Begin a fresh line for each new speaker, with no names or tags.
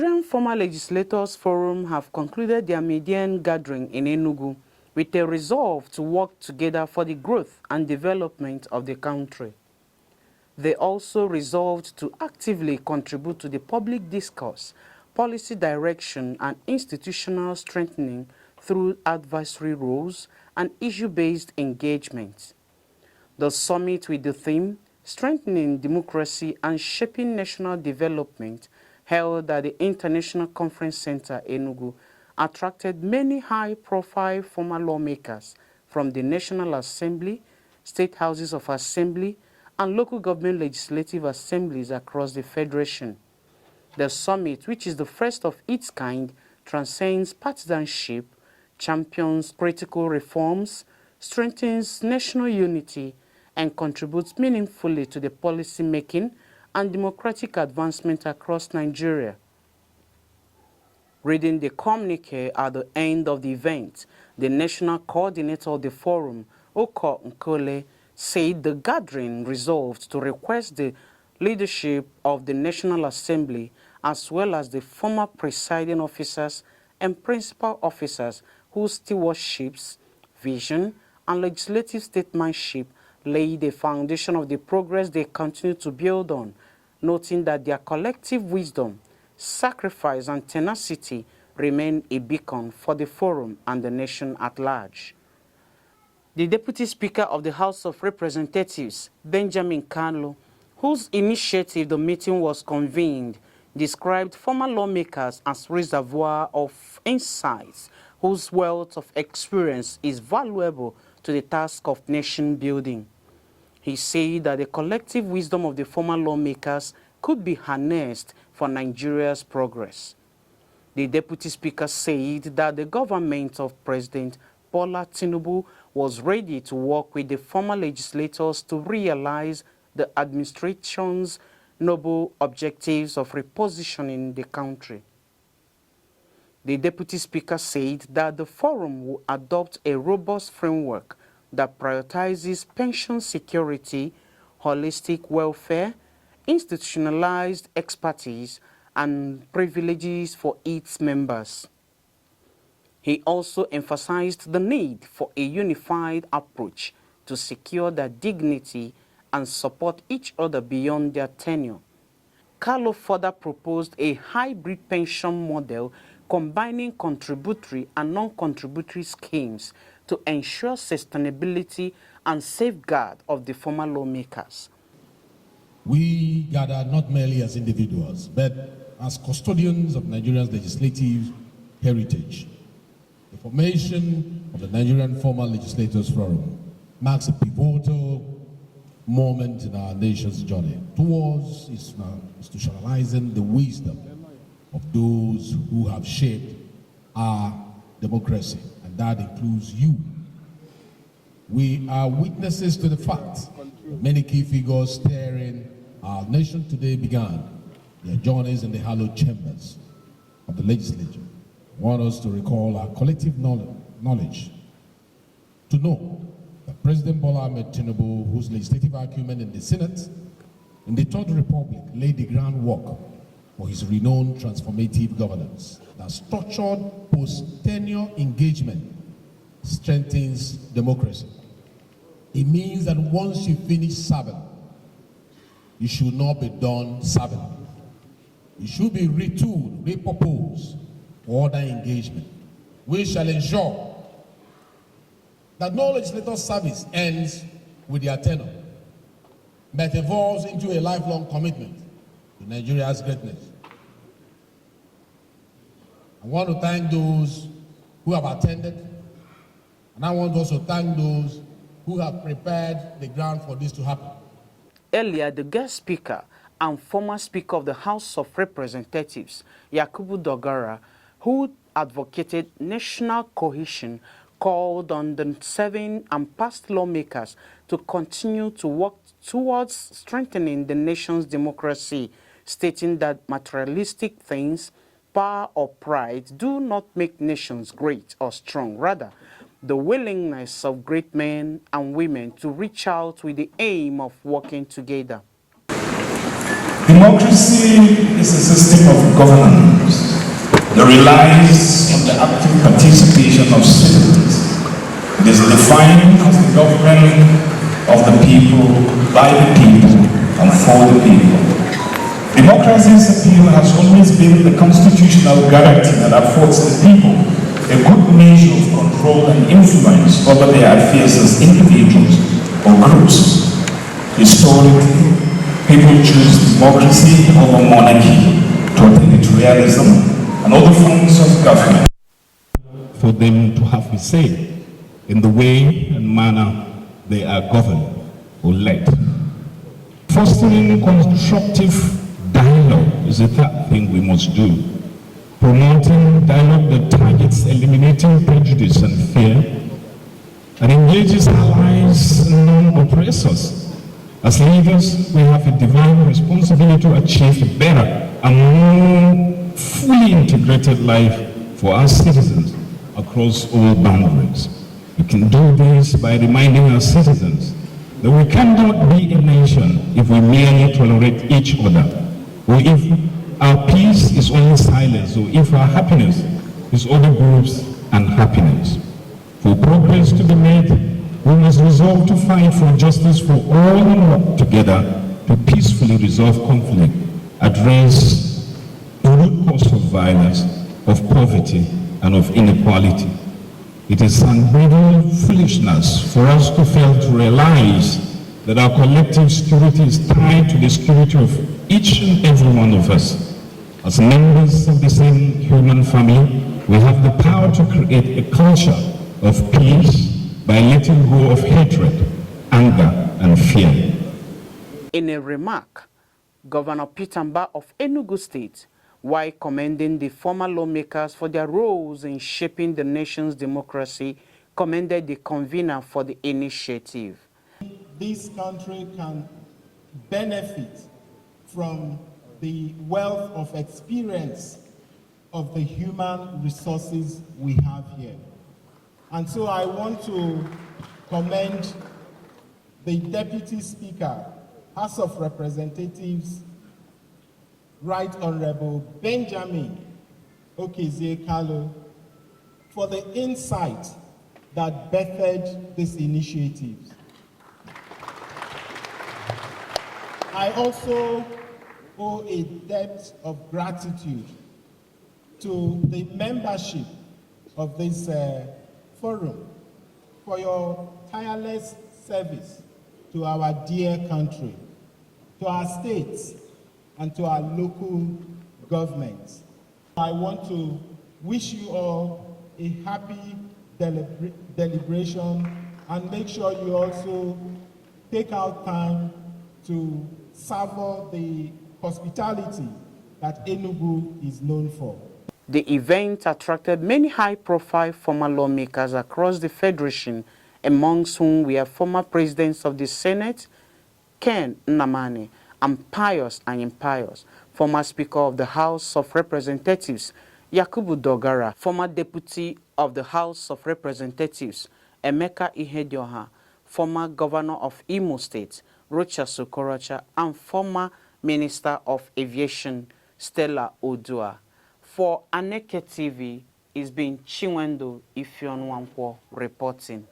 Nigerian Former Legislators Forum have concluded their median gathering in Enugu with a resolve to work together for the growth and development of the country. They also resolved to actively contribute to the public discourse, policy direction, and institutional strengthening through advisory roles and issue-based engagement. The summit with the theme, Strengthening Democracy and Shaping National Development, held at the International Conference Center, Enugu, attracted many high-profile former lawmakers from the National Assembly, state houses of assembly, and local government legislative assemblies across the Federation. The summit, which is the first of its kind, transcends partisanship, champions critical reforms, strengthens national unity, and contributes meaningfully to the policy making and democratic advancement across Nigeria. Reading the communique at the end of the event, the national coordinator of the forum, Oko Nkole, said the gathering resolved to request the leadership of the National Assembly as well as the former presiding officers and principal officers whose stewardships, vision, and legislative statesmanship laid the foundation of the progress they continue to build on, noting that their collective wisdom, sacrifice, and tenacity remain a beacon for the forum and the nation at large. The Deputy Speaker of the House of Representatives, Benjamin Kano, whose initiative the meeting was convened, described former lawmakers as reservoir of insights whose wealth of experience is valuable to the task of nation building. He said that the collective wisdom of the former lawmakers could be harnessed for Nigeria's progress. The Deputy Speaker said that the government of President Bola Tinubu was ready to work with the former legislators to realize the administration's noble objectives of repositioning the country. The Deputy Speaker said that the forum will adopt a robust framework that prioritizes pension security, holistic welfare, institutionalized expertise, and privileges for its members. He also emphasized the need for a unified approach to secure their dignity and support each other beyond their tenure. Carlo further proposed a hybrid pension model combining contributory and non-contributory schemes to ensure sustainability and safeguard of the former lawmakers.
We gather not merely as individuals, but as custodians of Nigeria's legislative heritage. The formation of the Nigerian Former Legislators Forum marks a pivotal moment in our nation's journey towards institutionalizing the wisdom of those who have shaped our democracy, and that includes you. We are witnesses to the fact that many key figures steering our nation today began their journeys in the hallowed chambers of the legislature. I want us to recall our collective knowledge to know that President Bola Ahmed Tinubu, whose legislative acumen in the Senate in the Third Republic laid the groundwork for his renowned transformative governance, that structured post-tenure engagement strengthens democracy. It means that once you finish serving, you should not be done serving. You should be retooled, repurposed for other engagement. We shall ensure that no legislative service ends with their tenure, but evolves into a lifelong commitment to Nigeria's greatness. I want to thank those who have attended, and I want also to thank those who have prepared the ground for this to happen.
Earlier, the guest speaker and former Speaker of the House of Representatives, Yakubu Dogara, who advocated national cohesion, called on the serving and past lawmakers to continue to work towards strengthening the nation's democracy, stating that materialistic things, power or pride, do not make nations great or strong. Rather, the willingness of great men and women to reach out with the aim of working together.
Democracy is a system of governance It relies on the active participation of citizens. It is defined as the government of the people, by the people, and for the people. Democracy's appeal has always been the constitutional guarantee that affords the people a good measure of control and influence over their affairs as individuals or groups. Historically, people choose democracy over monarchy to authoritarianism and other forms of government. For them to have a say in the way and manner they are governed or led. Fostering constructive dialogue is the third thing we must do. Promoting dialogue that targets eliminating prejudice and fear and engages allies and non-oppressors. As leaders, we have a divine responsibility to achieve a better and more fully integrated life for our citizens across all boundaries. We can do this by reminding our citizens that we cannot be a nation if we merely tolerate each other, or if our peace is only silence, or if our happiness is other groups' unhappiness. For progress to be made, we must resolve to fight for justice for all and work together to peacefully resolve conflict, address the root cause of violence, of poverty, and of inequality. It is unbridled foolishness for us to fail to realize that our collective security is tied to the security of each and every one of us. As members of the same human family, we have the power to create a culture of peace by letting go of hatred, anger, and fear.
In a remark, Governor Peter Mba of Enugu State, while commending the former lawmakers for their roles in shaping the nation's democracy, commended the convener for the initiative.
This country can benefit from the wealth of experience of the human resources we have here. And so I want to commend the Deputy Speaker, House of Representatives, Right Honorable Benjamin Okezie-Kalu, for the insight that birthed this initiative. I also owe a debt of gratitude to the membership of this forum for your tireless service to our dear country, to our states, and to our local governments. I want to wish you all a happy deliberation and make sure you also take out time to savor the hospitality that Enugu is known for.
The event attracted many high-profile former lawmakers across the Federation, amongst whom we are former presidents of the Senate, Ken Nnamani, and Pius Anyimpius, former Speaker of the House of Representatives, Yakubu Dogara, former Deputy of the House of Representatives, Emeka Ihedioha, former Governor of Imo State, Rochas Okorocha, and former Minister of Aviation, Stella Odua. For Aneke TV, it's been Chinwendu Ifeonwankwo reporting.